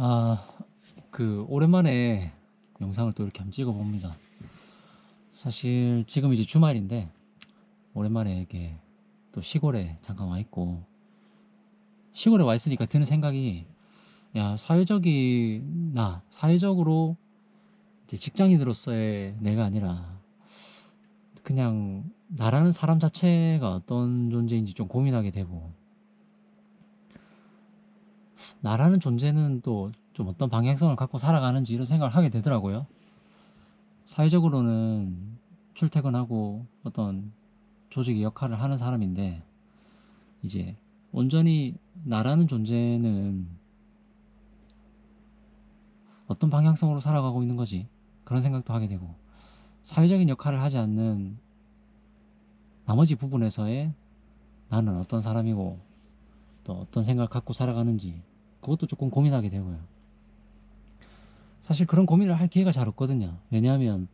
아, 오랜만에 영상을 또 이렇게 한번 찍어 봅니다. 사실 지금 이제 주말인데, 오랜만에 이렇게 또 시골에 잠깐 와 있고, 시골에 와 있으니까 드는 생각이, 야, 사회적으로 이제 직장인으로서의 내가 아니라, 그냥 나라는 사람 자체가 어떤 존재인지 좀 고민하게 되고, 나라는 존재는 또 좀 어떤 방향성을 갖고 살아가는지 이런 생각을 하게 되더라고요. 사회적으로는 출퇴근하고 어떤 조직의 역할을 하는 사람인데, 이제 온전히 나라는 존재는 어떤 방향성으로 살아가고 있는 거지, 그런 생각도 하게 되고, 사회적인 역할을 하지 않는 나머지 부분에서의 나는 어떤 사람이고 또 어떤 생각을 갖고 살아가는지, 그것도 조금 고민하게 되고요. 사실 그런 고민을 할 기회가 잘 없거든요. 왜냐하면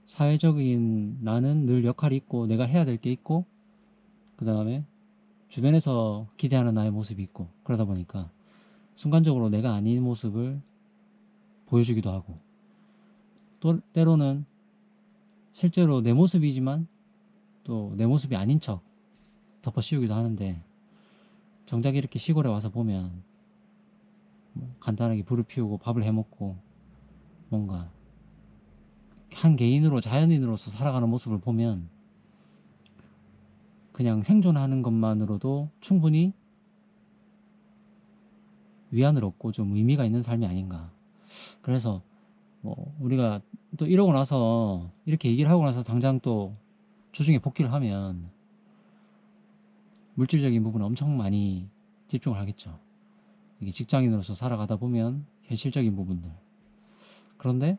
사회적인 나는 늘 역할이 있고 내가 해야 될 게 있고, 그 다음에 주변에서 기대하는 나의 모습이 있고, 그러다 보니까 순간적으로 내가 아닌 모습을 보여주기도 하고, 또 때로는 실제로 내 모습이지만 또 내 모습이 아닌 척 덮어 씌우기도 하는데, 정작 이렇게 시골에 와서 보면 뭐 간단하게 불을 피우고 밥을 해 먹고 뭔가 한 개인으로, 자연인으로서 살아가는 모습을 보면 그냥 생존하는 것만으로도 충분히 위안을 얻고 좀 의미가 있는 삶이 아닌가. 그래서 뭐 우리가 또 이러고 나서, 이렇게 얘기를 하고 나서 당장 또 주중에 복귀를 하면 물질적인 부분에 엄청 많이 집중을 하겠죠. 이게 직장인으로서 살아가다 보면 현실적인 부분들. 그런데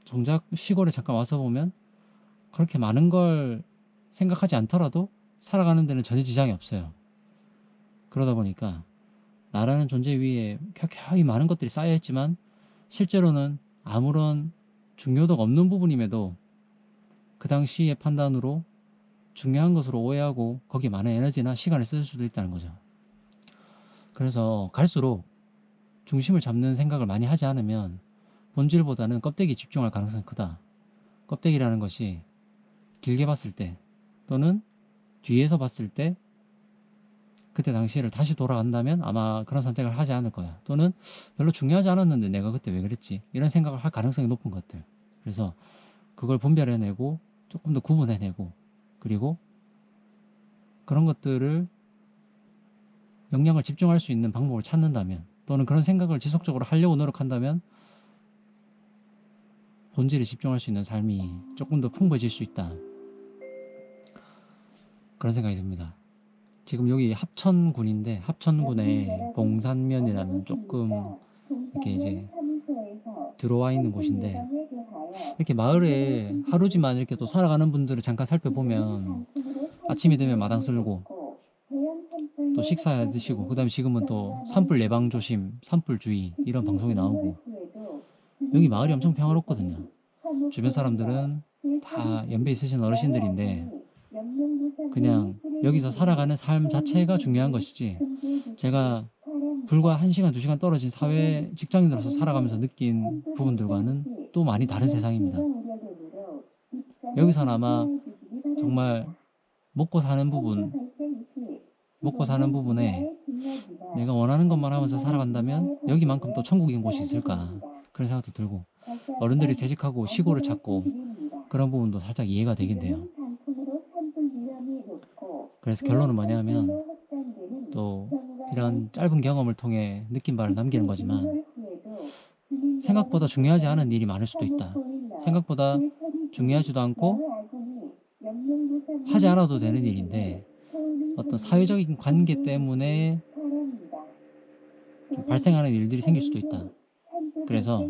정작 시골에 잠깐 와서 보면 그렇게 많은 걸 생각하지 않더라도 살아가는 데는 전혀 지장이 없어요. 그러다 보니까 나라는 존재 위에 켜켜이 많은 것들이 쌓여있지만, 실제로는 아무런 중요도가 없는 부분임에도 그 당시의 판단으로 중요한 것으로 오해하고 거기에 많은 에너지나 시간을 쓸 수도 있다는 거죠. 그래서 갈수록 중심을 잡는 생각을 많이 하지 않으면 본질보다는 껍데기에 집중할 가능성이 크다. 껍데기라는 것이 길게 봤을 때, 또는 뒤에서 봤을 때, 그때 당시를 다시 돌아간다면 아마 그런 선택을 하지 않을 거야. 또는 별로 중요하지 않았는데 내가 그때 왜 그랬지, 이런 생각을 할 가능성이 높은 것들. 그래서 그걸 분별해내고 조금 더 구분해내고, 그리고 그런 것들을 영향을 집중할 수 있는 방법을 찾는다면, 또는 그런 생각을 지속적으로 하려고 노력한다면 본질에 집중할 수 있는 삶이 조금 더 풍부해질 수 있다, 그런 생각이 듭니다. 지금 여기 합천군인데, 합천군의 봉산면이라는 조금 이렇게 이제 들어와 있는 곳인데, 이렇게 마을에 하루지만 이렇게 또 살아가는 분들을 잠깐 살펴보면 아침이 되면 마당 쓸고 또 식사 드시고, 그 다음에 지금은 또 산불 예방 조심, 산불 주의 이런 방송이 나오고, 여기 마을이 엄청 평화롭거든요. 주변 사람들은 다 연배 있으신 어르신들인데, 그냥 여기서 살아가는 삶 자체가 중요한 것이지, 제가 불과 1시간, 2시간 떨어진 사회 직장인으로서 살아가면서 느낀 부분들과는 또 많이 다른 세상입니다. 여기서는 아마 정말 먹고 사는 부분, 먹고 사는 부분에 내가 원하는 것만 하면서 살아간다면 여기만큼 또 천국인 곳이 있을까, 그런 생각도 들고, 어른들이 퇴직하고 시골을 찾고 그런 부분도 살짝 이해가 되긴 돼요. 그래서 결론은 뭐냐면, 또 이런 짧은 경험을 통해 느낀 바를 남기는 거지만, 생각보다 중요하지 않은 일이 많을 수도 있다. 생각보다 중요하지도 않고 하지 않아도 되는 일인데, 어떤 사회적인 관계 때문에 좀 발생하는 일들이 생길 수도 있다. 그래서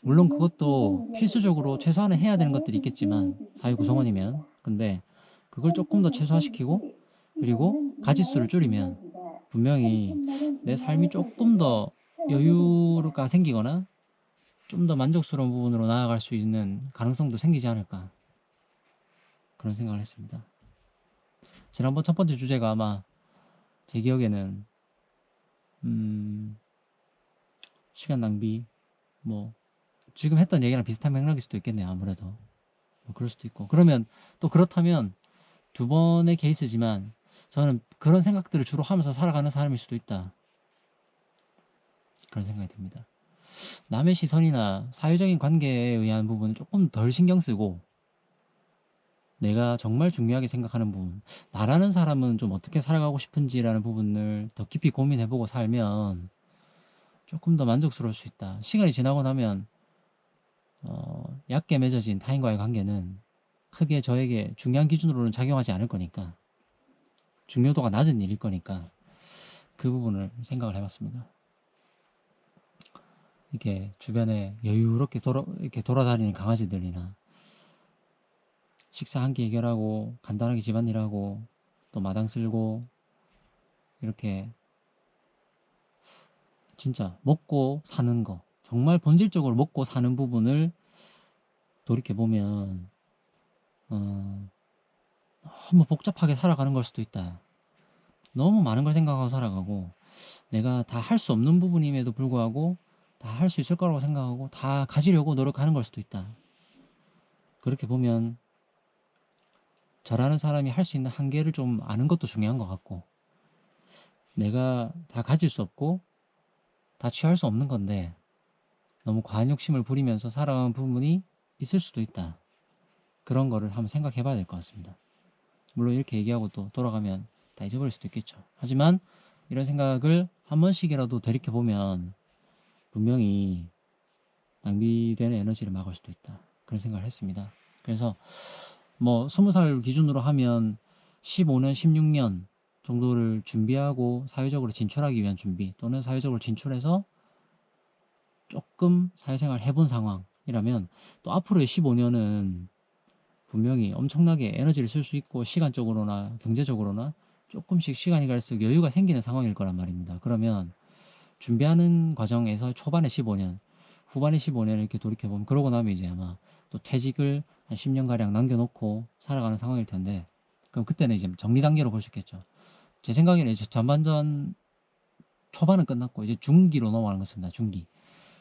물론 그것도 필수적으로 최소한은 해야 되는 것들이 있겠지만, 사회 구성원이면, 근데 그걸 조금 더 최소화시키고, 그리고 가짓수를 줄이면 분명히 내 삶이 조금 더 여유가 생기거나 좀 더 만족스러운 부분으로 나아갈 수 있는 가능성도 생기지 않을까, 그런 생각을 했습니다. 지난번 첫 번째 주제가 아마 제 기억에는 시간 낭비, 뭐 지금 했던 얘기랑 비슷한 맥락일 수도 있겠네요. 아무래도 뭐 그럴 수도 있고. 그러면 또 그렇다면 두 번의 케이스지만 저는 그런 생각들을 주로 하면서 살아가는 사람일 수도 있다. 그런 생각이 듭니다. 남의 시선이나 사회적인 관계에 의한 부분은 조금 덜 신경 쓰고 내가 정말 중요하게 생각하는 부분, 나라는 사람은 좀 어떻게 살아가고 싶은지라는 부분을 더 깊이 고민해보고 살면 조금 더 만족스러울 수 있다. 시간이 지나고 나면 얕게 맺어진 타인과의 관계는 크게 저에게 중요한 기준으로는 작용하지 않을 거니까, 중요도가 낮은 일일 거니까 그 부분을 생각을 해봤습니다. 이렇게 주변에 여유롭게 이렇게 돌아다니는 강아지들이나 식사 한 끼 해결하고 간단하게 집안일하고 또 마당 쓸고 이렇게 진짜 먹고 사는 거, 정말 본질적으로 먹고 사는 부분을 돌이켜보면 너무 복잡하게 살아가는 걸 수도 있다. 너무 많은 걸 생각하고 살아가고 내가 다 할 수 없는 부분임에도 불구하고 다 할 수 있을 거라고 생각하고 다 가지려고 노력하는 걸 수도 있다. 그렇게 보면 저라는 사람이 할 수 있는 한계를 좀 아는 것도 중요한 것 같고, 내가 다 가질 수 없고 다 취할 수 없는 건데 너무 과한 욕심을 부리면서 살아가는 부분이 있을 수도 있다. 그런 거를 한번 생각해 봐야 될 것 같습니다. 물론 이렇게 얘기하고 또 돌아가면 다 잊어버릴 수도 있겠죠. 하지만 이런 생각을 한 번씩이라도 되돌켜 보면 분명히 낭비되는 에너지를 막을 수도 있다. 그런 생각을 했습니다. 그래서 뭐 20살 기준으로 하면 15년, 16년 정도를 준비하고 사회적으로 진출하기 위한 준비, 또는 사회적으로 진출해서 조금 사회생활 해본 상황이라면 또 앞으로의 15년은 분명히 엄청나게 에너지를 쓸 수 있고 시간적으로나 경제적으로나 조금씩 시간이 갈수록 여유가 생기는 상황일 거란 말입니다. 그러면 준비하는 과정에서 초반에 15년, 후반에 15년 이렇게 돌이켜보면, 그러고 나면 이제 아마 또 퇴직을 한 10년가량 남겨놓고 살아가는 상황일 텐데, 그럼 그때는 이제 정리 단계로 볼 수 있겠죠. 제 생각에는 이제 전반전 초반은 끝났고 이제 중기로 넘어가는 것입니다. 중기.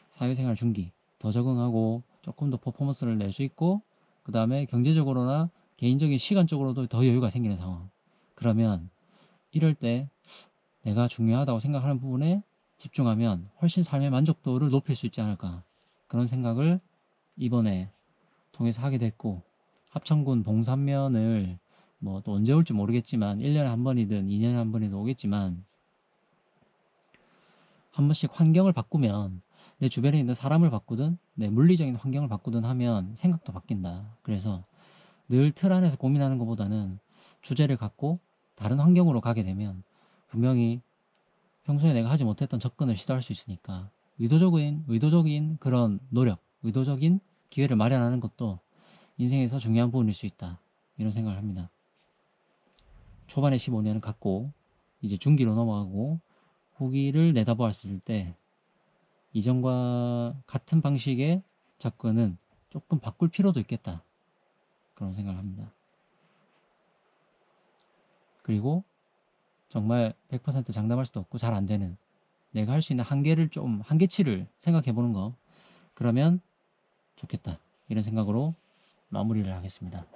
사회생활 중기. 더 적응하고 조금 더 퍼포먼스를 낼 수 있고, 그 다음에 경제적으로나 개인적인 시간적으로도 더 여유가 생기는 상황. 그러면 이럴 때 내가 중요하다고 생각하는 부분에 집중하면 훨씬 삶의 만족도를 높일 수 있지 않을까, 그런 생각을 이번에 통해서 하게 됐고, 합천군 봉산면을 뭐 또 언제 올지 모르겠지만 1년에 한 번이든 2년에 한 번이든 오겠지만 한 번씩 환경을 바꾸면, 내 주변에 있는 사람을 바꾸든 내 물리적인 환경을 바꾸든 하면 생각도 바뀐다. 그래서 늘 틀 안에서 고민하는 것보다는 주제를 갖고 다른 환경으로 가게 되면 분명히 평소에 내가 하지 못했던 접근을 시도할 수 있으니까, 의도적인 그런 노력, 의도적인 기회를 마련하는 것도 인생에서 중요한 부분일 수 있다. 이런 생각을 합니다. 초반에 15년을 갖고 이제 중기로 넘어가고 후기를 내다보았을 때 이전과 같은 방식의 접근은 조금 바꿀 필요도 있겠다. 그런 생각을 합니다. 그리고 정말 100% 장담할 수도 없고 잘 안 되는, 내가 할 수 있는 한계치를 생각해 보는 거, 그러면 좋겠다. 이런 생각으로 마무리를 하겠습니다.